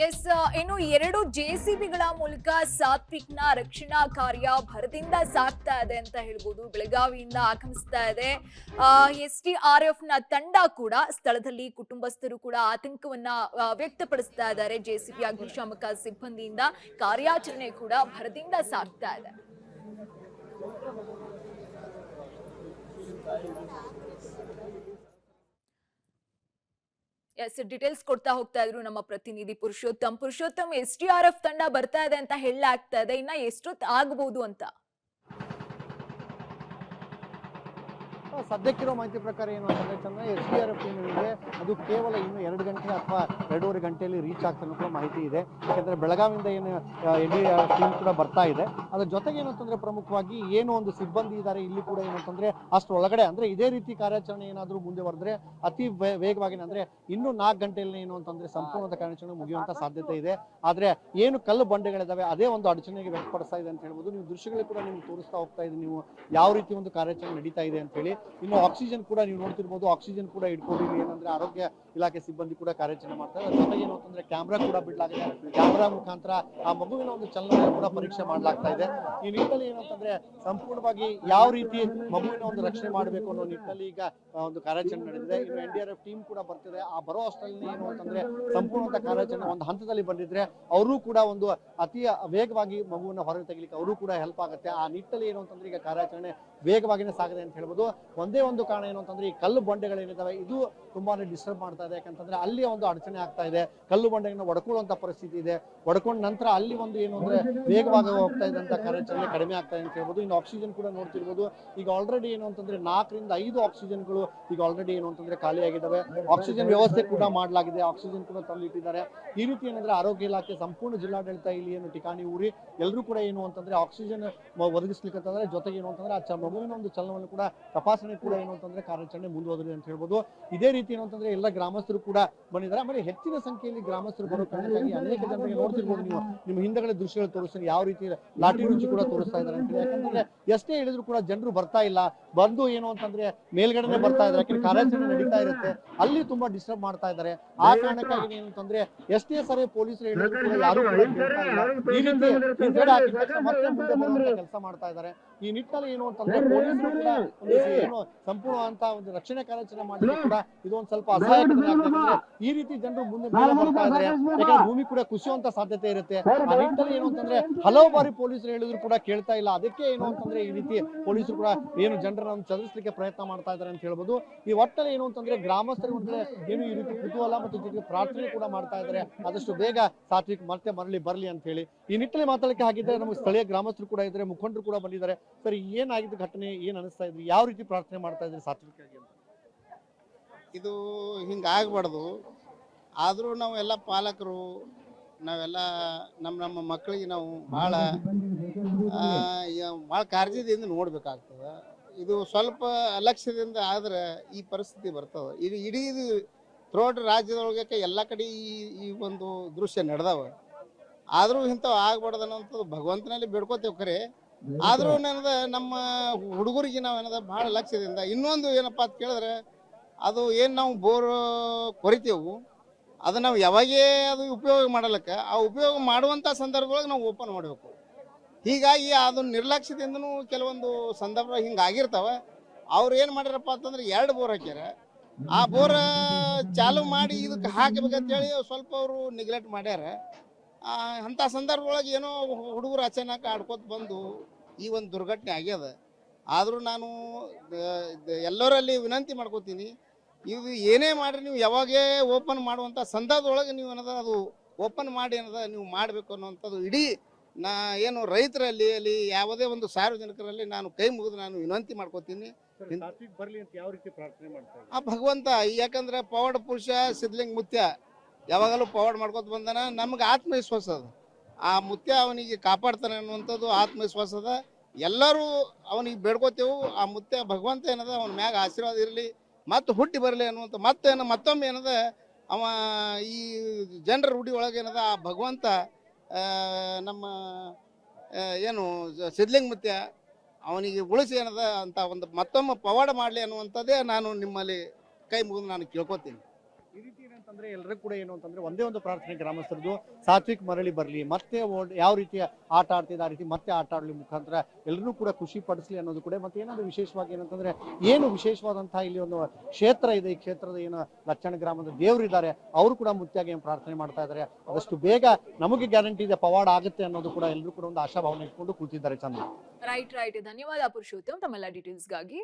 S ಇನ್ನು 2 ಜೆಸಿಬಿಗಳ ಮೂಲಕ ಸಾತ್ವಿಕ್ನ ರಕ್ಷಣಾ ಕಾರ್ಯ ಭರದಿಂದ ಸಾಗ್ತಾ ಇದೆ ಅಂತ ಹೇಳ್ಬೋದು. ಬೆಳಗಾವಿಯಿಂದ ಆಗಮಿಸ್ತಾ ಇದೆ SDRF ನ ತಂಡ ಕೂಡ ಸ್ಥಳದಲ್ಲಿ. ಕುಟುಂಬಸ್ಥರು ಕೂಡ ಆತಂಕವನ್ನ ವ್ಯಕ್ತಪಡಿಸ್ತಾ ಇದ್ದಾರೆ. ಜೆಸಿಬಿ ಅಗ್ನಿಶಾಮಕ ಸಿಬ್ಬಂದಿಯಿಂದ ಕಾರ್ಯಾಚರಣೆ ಕೂಡ ಭರದಿಂದ ಸಾಗ್ತಾ ಇದೆ. ಎಸ್ ಡೀಟೇಲ್ಸ್ ಕೊಡ್ತಾ ಹೋಗ್ತಾ ಇದ್ರು ನಮ್ಮ ಪ್ರತಿನಿಧಿ ಪುರುಷೋತ್ತಮ್. SDRF ತಂಡ ಬರ್ತಾ ಇದೆ ಅಂತ ಹೇಳಲಾಗ್ತಾ ಇದೆ. ಇನ್ನ ಎಷ್ಟೊತ್ತು ಆಗಬಹುದು ಅಂತ? ಸದ್ಯಕ್ಕಿರೋ ಮಾಹಿತಿ ಪ್ರಕಾರ ಏನು ಅಂತಂದ್ರೆ ಚಂದ್ರ SDRF ಟೀಮ್ ಇದೆ ಅದು ಕೇವಲ ಇನ್ನು 2 ಗಂಟೆ ಅಥವಾ 2.5 ಗಂಟೆಯಲ್ಲಿ ರೀಚ್ ಆಗ್ತಾನೆ ಕೂಡ ಮಾಹಿತಿ ಇದೆ. ಯಾಕಂದ್ರೆ ಬೆಳಗಾವಿಯಿಂದ ಏನು SDRF ಟೀಮ್ ಕೂಡ ಬರ್ತಾ ಇದೆ. ಅದ್ರ ಜೊತೆಗೆ ಏನಂತಂದ್ರೆ ಪ್ರಮುಖವಾಗಿ ಏನು ಒಂದು ಸಿಬ್ಬಂದಿ ಇದ್ದಾರೆ ಇಲ್ಲಿ ಕೂಡ ಏನಂತಂದ್ರೆ ಅಷ್ಟರೊಳಗಡೆ ಅಂದ್ರೆ ಇದೇ ರೀತಿ ಕಾರ್ಯಾಚರಣೆ ಏನಾದರೂ ಮುಂದೆ ಅತಿ ವೇಗವಾಗಿ ಅಂದ್ರೆ ಇನ್ನು 4 ಗಂಟೆಯಲ್ಲಿ ಏನು ಅಂತಂದ್ರೆ ಸಂಪೂರ್ಣದ ಕಾರ್ಯಾಚರಣೆ ಮುಗಿಯುವಂತ ಸಾಧ್ಯತೆ ಇದೆ. ಆದ್ರೆ ಏನು ಕಲ್ಲು ಬಂಡೆಗಳಿದಾವೆ ಅದೇ ಒಂದು ಅಡಚಣೆಗೆ ವ್ಯಕ್ತಪಡಿಸ್ತಾ ಇದೆ ಅಂತ ಹೇಳ್ಬೋದು. ನೀವು ದೃಶ್ಯಗಳು ಕೂಡ ನಿಮ್ಗೆ ತೋರಿಸ್ತಾ ಹೋಗ್ತಾ ಇದೆ ನೀವು ಯಾವ ರೀತಿ ಒಂದು ಕಾರ್ಯಾಚರಣೆ ನಡೀತಾ ಇದೆ ಅಂತ ಹೇಳಿ. ಇನ್ನು ಆಕ್ಸಿಜನ್ ಕೂಡ ನೀವು ನೋಡ್ತಿರ್ಬೋದು, ಆಕ್ಸಿಜನ್ ಕೂಡ ಇಟ್ಕೊಂಡಿವಿ. ಏನಂದ್ರೆ ಆರೋಗ್ಯ ಇಲಾಖೆ ಸಿಬ್ಬಂದಿ ಕೂಡ ಕಾರ್ಯಾಚರಣೆ ಮಾಡ್ತಾರೆ. ಜೊತೆಗೆ ಏನು ಅಂತಂದ್ರೆ ಕ್ಯಾಮ್ರಾ ಕೂಡ ಬಿಡಲಾಗಿದೆ. ಕ್ಯಾಮ್ರಾ ಮುಖಾಂತರ ಆ ಮಗುವಿನ ಒಂದು ಚಲನೆ ಕೂಡ ಪರೀಕ್ಷೆ ಮಾಡಲಾಗ್ತಾ ಇದೆ. ಈ ನಿಟ್ಟಿನಲ್ಲಿ ಏನಂತಂದ್ರೆ ಸಂಪೂರ್ಣವಾಗಿ ಯಾವ ರೀತಿ ಮಗುವಿನ ಒಂದು ರಕ್ಷಣೆ ಮಾಡಬೇಕು ಅನ್ನೋ ನಿಟ್ಟಿನಲ್ಲಿ ಈಗ ಒಂದು ಕಾರ್ಯಾಚರಣೆ ನಡೆದಿದೆ. ಇನ್ನು NDRF ಟೀಮ್ ಕೂಡ ಬರ್ತಿದೆ. ಆ ಬರೋ ಅಷ್ಟರಲ್ಲಿ ಏನು ಅಂತಂದ್ರೆ ಸಂಪೂರ್ಣದ ಕಾರ್ಯಾಚರಣೆ ಒಂದು ಹಂತದಲ್ಲಿ ಬಂದಿದ್ರೆ ಅವರು ಕೂಡ ಒಂದು ಅತಿ ವೇಗವಾಗಿ ಮಗುವನ್ನ ಹೊರಗೆ ತೆಗಿಲಿಕ್ಕೆ ಅವರು ಕೂಡ ಹೆಲ್ಪ್ ಆಗುತ್ತೆ. ಆ ನಿಟ್ಟಿನಲ್ಲಿ ಏನು ಅಂತಂದ್ರೆ ಈಗ ಕಾರ್ಯಾಚರಣೆ ವೇಗವಾಗಿನೇ ಸಾಗಿದೆ ಅಂತ ಹೇಳ್ಬೋದು. ಒಂದೇ ಒಂದು ಕಾರಣ ಏನು ಅಂತಂದ್ರೆ ಈ ಕಲ್ಲು ಬಂಡೆಗಳೇನಿದಾವೆ ಇದು ತುಂಬಾನೇ ಡಿಸ್ಟರ್ಬ್ ಮಾಡ್ತಾ ಇದೆ. ಯಾಕಂತಂದ್ರೆ ಅಲ್ಲಿ ಒಂದು ಅಡಚಣೆ ಆಗ್ತಾ ಇದೆ. ಕಲ್ಲು ಬಂಡೆಗಳನ್ನ ಒಡ್ಕೊಳ್ಳುವಂತ ಪರಿಸ್ಥಿತಿ ಇದೆ. ಒಡ್ಕೊಂಡ ನಂತರ ಅಲ್ಲಿ ಒಂದು ಏನು ಅಂದ್ರೆ ವೇಗವಾಗಿ ಹೋಗ್ತಾ ಇದ್ದಂತ ಕಾರ್ಯಾಚರಣೆ ಕಡಿಮೆ ಆಗ್ತಾ ಇದೆ ಅಂತ ಹೇಳ್ಬೋದು. ಇನ್ನು ಆಕ್ಸಿಜನ್ ಕೂಡ ನೋಡ್ತಿರ್ಬೋದು. ಈಗ ಆಲ್ರೆಡಿ ಏನು ಅಂತಂದ್ರೆ 4 ರಿಂದ 5 ಆಕ್ಸಿಜನ್ಗಳು ಈಗ ಆಲ್ರೆಡಿ ಏನು ಅಂತಂದ್ರೆ ಖಾಲಿಯಾಗಿದ್ದಾವೆ. ಆಕ್ಸಿಜನ್ ವ್ಯವಸ್ಥೆ ಕೂಡ ಮಾಡಲಾಗಿದೆ. ಆಕ್ಸಿಜನ್ ಕೂಡ ತಂದಿಟ್ಟಿದ್ದಾರೆ. ಈ ರೀತಿ ಏನಂದ್ರೆ ಆರೋಗ್ಯ ಇಲಾಖೆ ಸಂಪೂರ್ಣ ಜಿಲ್ಲಾಡಳಿತ ಇಲ್ಲಿ ಏನು ಠಿಕಾಣಿ ಊರಿ ಎಲ್ಲರೂ ಕೂಡ ಏನು ಅಂತಂದ್ರೆ ಆಕ್ಸಿಜನ್ ಒದಗಿಸ್ಲಿಕ್ಕೆ ಜೊತೆಗೆ ಏನು ಅಂತಂದ್ರೆ ಆ ಮಗುವಿನ ಒಂದು ಚಲನವನ್ನು ಕೂಡ ತಪಾಸಣೆ ಕೂಡ ಏನು ಅಂತಂದ್ರೆ ಕಾರ್ಯಾಚರಣೆ ಮುಂದುವರೆದಿದೆ ಅಂತ ಹೇಳ್ಬೋದು. ಇದೇ ರೀತಿ ಏನು ಅಂತಂದ್ರೆ ಎಲ್ಲ ಗ್ರಾಮಸ್ಥರು ಕೂಡ ಬಂದಿದ್ದಾರೆ. ಆಮೇಲೆ ಹೆಚ್ಚಿನ ಸಂಖ್ಯೆಯಲ್ಲಿ ಗ್ರಾಮಸ್ಥರು ಬರೋ ಕಾರಣಕ್ಕಾಗಿ ಅನೇಕ ಜನರಿಗೆ ನೋಡ್ತಿರ್ಬೋದು ನೀವು ನಿಮ್ಮ ಹಿಂದೆಗಡೆ ದೃಶ್ಯಗಳು ತೋರಿಸ್ತಾರೆ ಯಾವ ರೀತಿ ಲಾಠಿ ರುಚಿ ಕೂಡ ತೋರಿಸ್ತಾ ಇದ್ದಾರೆ ಅಂತ. ಯಾಕಂದ್ರೆ ಎಷ್ಟೇ ಹೇಳಿದ್ರು ಕೂಡ ಜನರು ಬರ್ತಾ ಇಲ್ಲ. ಬಂದು ಏನು ಅಂತಂದ್ರೆ ಮೇಲ್ಗಡೆನೆ ಬರ್ತಾ ಇದ್ದಾರೆ. ಯಾಕಂದ್ರೆ ಕಾರ್ಯಾಚರಣೆ ನಡೀತಾ ಇರುತ್ತೆ. ಅಲ್ಲಿ ತುಂಬಾ ಡಿಸ್ಟರ್ಬ್ ಮಾಡ್ತಾ ಇದ್ದಾರೆ. ಆ ಕಾರಣಕ್ಕಾಗಿ ಏನು ಅಂತಂದ್ರೆ ಎಷ್ಟೇ ಸರಿ ಪೊಲೀಸರು ಹೇಳಿದ್ರು ಕೂಡ ಯಾರು ಕೂಡ ಕೇಳ್ತಾ ಇಲ್ಲ. ಈ ರೀತಿ ಹಿಂದೆಗಡೆ ಹಾಕಿದ ತಕ್ಷಣ ಮತ್ತೆ ಮುಂದೆ ಬರುವಂತ ಕೆಲಸ ಮಾಡ್ತಾ ಇದ್ದಾರೆ. ಈ ನಿಟ್ಟಿನಲ್ಲಿ ಏನು ಅಂತಂದ್ರೆ ಪೊಲೀಸರು ಕೂಡ ಏನು ಸಂಪೂರ್ಣವಂತ ಒಂದು ರಕ್ಷಣೆ ಕಾರ್ಯಾಚರಣೆ ಮಾಡಲಿಕ್ಕೆ ಕೂಡ ಇದು ಒಂದು ಸ್ವಲ್ಪ ಅಸಹಾಯಕತೆ ಆಗ್ತದೆ. ಈ ರೀತಿ ಜನರು ಮುಂದೆ ಮೇಲೆ ಬರ್ತಾ ಇದ್ದಾರೆ. ಯಾಕಂದ್ರೆ ಭೂಮಿ ಕೂಡ ಕುಸಿಯುವಂತ ಸಾಧ್ಯತೆ ಇರುತ್ತೆ. ಆ ನಿಟ್ಟಿನಲ್ಲಿ ಏನು ಅಂತಂದ್ರೆ ಹಲವು ಬಾರಿ ಪೊಲೀಸರು ಹೇಳಿದ್ರು ಕೂಡ ಕೇಳ್ತಾ ಇಲ್ಲ. ಅದಕ್ಕೆ ಏನು ಅಂತಂದ್ರೆ ಈ ರೀತಿ ಪೊಲೀಸರು ಕೂಡ ಏನು ಜನರನ್ನು ಚದುರಿಸಲಿಕ್ಕೆ ಪ್ರಯತ್ನ ಮಾಡ್ತಾ ಇದ್ದಾರೆ ಅಂತ ಹೇಳ್ಬೋದು. ಈ ಒಟ್ಟಲ್ಲಿ ಏನು ಅಂತಂದ್ರೆ ಗ್ರಾಮಸ್ಥರು ಅಂದ್ರೆ ಏನು ಈ ರೀತಿ ಕುತೂಹಲ ಮತ್ತು ಜೊತೆಗೆ ಪ್ರಾರ್ಥನೆ ಕೂಡ ಮಾಡ್ತಾ ಇದ್ದಾರೆ ಆದಷ್ಟು ಬೇಗ ಸಾತ್ವಿಕ್ ಮತ್ತೆ ಮರಳಿ ಬರ್ಲಿ ಅಂತ ಹೇಳಿ. ಈ ನಿಟ್ಟಿನಲ್ಲಿ ಮಾತಾಡಲಿಕ್ಕೆ ಹಾಗಿದ್ರೆ ನಮಗೆ ಸ್ಥಳೀಯ ಗ್ರಾಮಸ್ಥರು ಕೂಡ ಇದ್ದಾರೆ, ಮುಖಂಡರು ಕೂಡ ಬಂದಿದ್ದಾರೆ. ಸರಿ, ಏನಾಗಿದ್ದು ಘಟನೆ, ಏನ್ ಅನಿಸ್ತಾ ಇದ್ರಿ, ಯಾವ ರೀತಿ ಪ್ರಾರ್ಥನೆ ಮಾಡ್ತಾ ಇದ್ರಿ ಸಾತ್ವಿಕಾಗಿ ಅಂತ? ಇದು ಹಿಂಗಾಗಬಾರ್ದು. ಆದರೂ ನಾವು ಎಲ್ಲ ಪಾಲಕರು ನಾವೆಲ್ಲ ನಮ್ಮ ಮಕ್ಕಳಿಗೆ ನಾವು ಭಾಳ ಕಾಳಜಿದಿಂದ ನೋಡ್ಬೇಕಾಗ್ತದೆ. ಇದು ಸ್ವಲ್ಪ ಅಲಕ್ಷ್ಯದಿಂದ ಆದ್ರೆ ಈ ಪರಿಸ್ಥಿತಿ ಬರ್ತದೆ. ಇದು ಇಡೀ ಥ್ರೋಟ್ ರಾಜ್ಯದೊಳಗೆ ಎಲ್ಲ ಕಡೆ ಈ ಒಂದು ದೃಶ್ಯ ನಡೆದವ. ಆದರೂ ಇಂಥವು ಆಗ್ಬಾರ್ದು ಅನ್ನೋಂಥದ್ದು ಭಗವಂತನಲ್ಲಿ ಬೇಡ್ಕೋತೇವೆ ಖರೆ. ಆದರೂ ನಮ್ಮ ಹುಡುಗರಿಗೆ ನಾವು ಭಾಳ ಲಕ್ಷ್ಯದಿಂದ ಇನ್ನೊಂದು ಏನಪ್ಪ ಅಂತ ಕೇಳಿದ್ರೆ ಅದು ಏನು ನಾವು ಬೋರ್ ಕೊರಿತೇವೆ ಅದು ನಾವು ಯಾವಾಗೇ ಅದು ಉಪಯೋಗ ಮಾಡಲಿಕ್ಕೆ ಆ ಉಪಯೋಗ ಮಾಡುವಂಥ ಸಂದರ್ಭದೊಳಗೆ ನಾವು ಓಪನ್ ಮಾಡಬೇಕು. ಹೀಗಾಗಿ ಅದು ನಿರ್ಲಕ್ಷ್ಯದಿಂದನೂ ಕೆಲವೊಂದು ಸಂದರ್ಭ ಹಿಂಗಾಗಿರ್ತಾವೆ. ಅವ್ರು ಏನು ಮಾಡ್ಯಾರಪ್ಪ ಅಂತಂದ್ರೆ 2 ಬೋರ್ ಹಾಕ್ಯಾರ. ಆ ಬೋರ್ ಚಾಲು ಮಾಡಿ ಇದಕ್ಕೆ ಹಾಕಬೇಕಂತೇಳಿ ಸ್ವಲ್ಪ ಅವರು ನೆಗ್ಲೆಕ್ಟ್ ಮಾಡ್ಯಾರ. ಅಂಥ ಸಂದರ್ಭದೊಳಗೆ ಏನೋ ಹುಡುಗರು ಅಚಾನಕ್ ಆಡ್ಕೋತ ಬಂದು ಈ ಒಂದು ದುರ್ಘಟನೆ ಆಗ್ಯದ. ಆದರೂ ನಾನು ಎಲ್ಲರಲ್ಲಿ ವಿನಂತಿ ಮಾಡ್ಕೋತೀನಿ, ಇದು ಏನೇ ಮಾಡಿರಿ ನೀವು ಯಾವಾಗೇ ಓಪನ್ ಮಾಡುವಂಥ ಸಂದರ್ಭದೊಳಗೆ ನೀವು ಅದು ಓಪನ್ ಮಾಡಿ ನೀವು ಮಾಡಬೇಕು ಅನ್ನೋವಂಥದ್ದು ಇಡೀ ಏನು ರೈತರಲ್ಲಿ ಅಲ್ಲಿ ಯಾವುದೇ ಒಂದು ಸಾರ್ವಜನಿಕರಲ್ಲಿ ನಾನು ಕೈ ಮುಗಿದು ನಾನು ವಿನಂತಿ ಮಾಡ್ಕೋತೀನಿ. ಬರ್ಲಿ ಅಂತ ಯಾವ ರೀತಿ ಪ್ರಾರ್ಥನೆ ಮಾಡ್ತಾರೆ ಆ ಭಗವಂತ, ಯಾಕಂದ್ರೆ ಪವಾಡ ಪುರುಷ ಸಿದ್ಧಲಿಂಗ ಮುತ್ಯ ಯಾವಾಗಲೂ ಪವಾಡ ಮಾಡ್ಕೊತ ಬಂದಾನ. ನಮ್ಗೆ ಆತ್ಮವಿಶ್ವಾಸ ಅದ ಆ ಮುತ್ಯ ಅವನಿಗೆ ಕಾಪಾಡ್ತಾನೆ ಅನ್ನುವಂಥದ್ದು ಆತ್ಮವಿಶ್ವಾಸ ಅದ. ಎಲ್ಲರೂ ಅವನಿಗೆ ಬೇಡ್ಕೋತೇವು. ಆ ಮುತ್ಯ ಭಗವಂತ ಅವನ ಮ್ಯಾಗ ಆಶೀರ್ವಾದ ಇರಲಿ, ಮತ್ತೆ ಹುಟ್ಟಿ ಬರಲಿ ಅನ್ನುವಂಥ ಮತ್ತೊಮ್ಮೆ ಅವ ಈ ಜನರ ರೂಢಿ ಒಳಗೆ ಏನದ ಆ ಭಗವಂತ ನಮ್ಮ ಏನು ಸಿದ್ಲಿಂಗ ಮುತ್ಯ ಅವನಿಗೆ ಉಳಿಸಿ ಏನದ ಅಂತ ಒಂದು ಮತ್ತೊಮ್ಮೆ ಪವಾಡ ಮಾಡಲಿ ಅನ್ನುವಂಥದ್ದೇ ನಾನು ನಿಮ್ಮಲ್ಲಿ ಕೈ ಮುಗಿದು ನಾನು ಕೇಳ್ಕೊತೀನಿ. ಈ ರೀತಿ ಏನಂತಂದ್ರೆ ಎಲ್ಲರೂ ಕೂಡ ಏನು ಅಂತಂದ್ರೆ ಒಂದೇ ಒಂದು ಪ್ರಾರ್ಥನೆ ಗ್ರಾಮಸ್ಥರದು ಸಾತ್ವಿಕ್ ಮರಳಿ ಬರಲಿ, ಮತ್ತೆ ಯಾವ ರೀತಿಯ ಆಟ ಆಡ್ತಿದ್ದ ಆ ರೀತಿ ಮತ್ತೆ ಆಟ ಆಡ್ಲಿ ಮುಖಾಂತರ ಎಲ್ಲರೂ ಕೂಡ ಖುಷಿ ಪಡಿಸ್ಲಿ ಅನ್ನೋದು ಕೂಡ. ಮತ್ತೆ ಏನಾದ್ರು ವಿಶೇಷವಾಗಿ ಏನಂತಂದ್ರೆ ಏನು ವಿಶೇಷವಾದಂತಹ ಇಲ್ಲಿ ಒಂದು ಕ್ಷೇತ್ರ ಇದೆ, ಈ ಕ್ಷೇತ್ರದ ಏನು ಲಕ್ಷಣ ಗ್ರಾಮದ ದೇವರು ಇದ್ದಾರೆ, ಅವರು ಕೂಡ ಮುತ್ಯಾಗಿ ಪ್ರಾರ್ಥನೆ ಮಾಡ್ತಾ ಇದ್ದಾರೆ. ಆದಷ್ಟು ಬೇಗ ನಮಗೆ ಗ್ಯಾರಂಟಿ ಇದೆ ಪವಾಡ ಆಗುತ್ತೆ ಅನ್ನೋದು ಕೂಡ ಎಲ್ಲರೂ ಕೂಡ ಒಂದು ಆಶಾಭಾವನೆ ಇಟ್ಕೊಂಡು ಕೂತಿದ್ದಾರೆ. ಚಂದ್ರ ರೈಟ್ ಧನ್ಯವಾದ ಪುರುಷೋತ್ತಮ್ ತಮ್ಮೆಲ್ಲ ಡೀಟೇಲ್ಸ್ಗಾಗಿ.